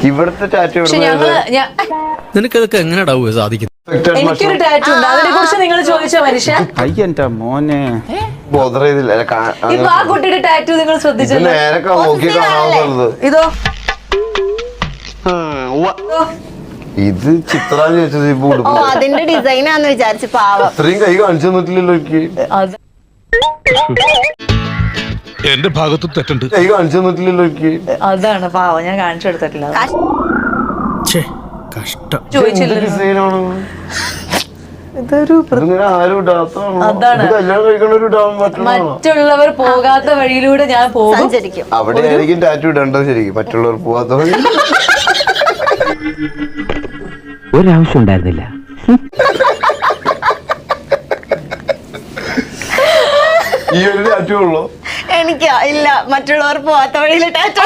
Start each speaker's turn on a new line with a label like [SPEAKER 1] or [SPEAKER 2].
[SPEAKER 1] ഇവിടുത്തെ ടാറ്റു
[SPEAKER 2] നിനക്കതൊക്കെ എങ്ങനെയാ സാധിക്കുന്നത്?
[SPEAKER 3] എനിക്കൊരു ടാറ്റു ഉണ്ട്, അതിനെ കുറിച്ച് നിങ്ങൾ ചോദിച്ച മനുഷ്യ
[SPEAKER 4] അയ്യന്റെ മോനെ
[SPEAKER 1] ബോധർ ചെയ്തില്ല.
[SPEAKER 3] ഇപ്പൊ ആ കുട്ടിയുടെ ടാറ്റു നിങ്ങൾ ശ്രദ്ധിച്ചല്ലോ.
[SPEAKER 1] നേരെ നോക്കി കാണാവുന്നത്.
[SPEAKER 3] ഇതോ
[SPEAKER 1] ഇത് ചിത്രാന്ന് ചോദിച്ചത്. ഇപ്പൊ
[SPEAKER 5] അതിന്റെ ഡിസൈൻ ആന്ന് വിചാരിച്ചു. പാവം
[SPEAKER 1] ഇത്രയും കൈ കാണിച്ചു തന്നിട്ടില്ലല്ലോ എനിക്ക്.
[SPEAKER 2] എന്റെ ഭാഗത്തും തെറ്റുണ്ട്.
[SPEAKER 1] കൈ കാണിച്ചു തന്നിട്ടില്ലല്ലോ എനിക്ക്.
[SPEAKER 3] അതാണ് പാവം, ഞാൻ കാണിച്ചു കൊടുത്തിട്ടില്ല.
[SPEAKER 2] കഷ്ടം.
[SPEAKER 1] ഡിസൈനാണ്
[SPEAKER 3] ഇതൊരു
[SPEAKER 1] ആരും ഇടാത്തതാണ്.
[SPEAKER 3] അതാണ്.
[SPEAKER 1] കല്യാണം കഴിക്കണ ഒരു ഇടാൻ പറ്റുന്ന
[SPEAKER 3] മറ്റുള്ളവർ പോകാത്ത വഴിയിലൂടെ ഞാൻ പോകും.
[SPEAKER 5] സഞ്ചരിക്കും.
[SPEAKER 1] അവിടെ ആയിരിക്കും ടാറ്റു ഇടേണ്ടത്. ശരിക്കും മറ്റുള്ളവർ പോകാത്ത വഴി.
[SPEAKER 6] ഒരാവശ്യം ഉണ്ടായിരുന്നില്ല.
[SPEAKER 1] ഈ ഒരു ടാറ്റു ഉള്ളോ?
[SPEAKER 5] എനിക്ക് ഇല്ല, മറ്റുള്ളവർ പോവാത്ത വഴിയിൽ ടാറ്റു.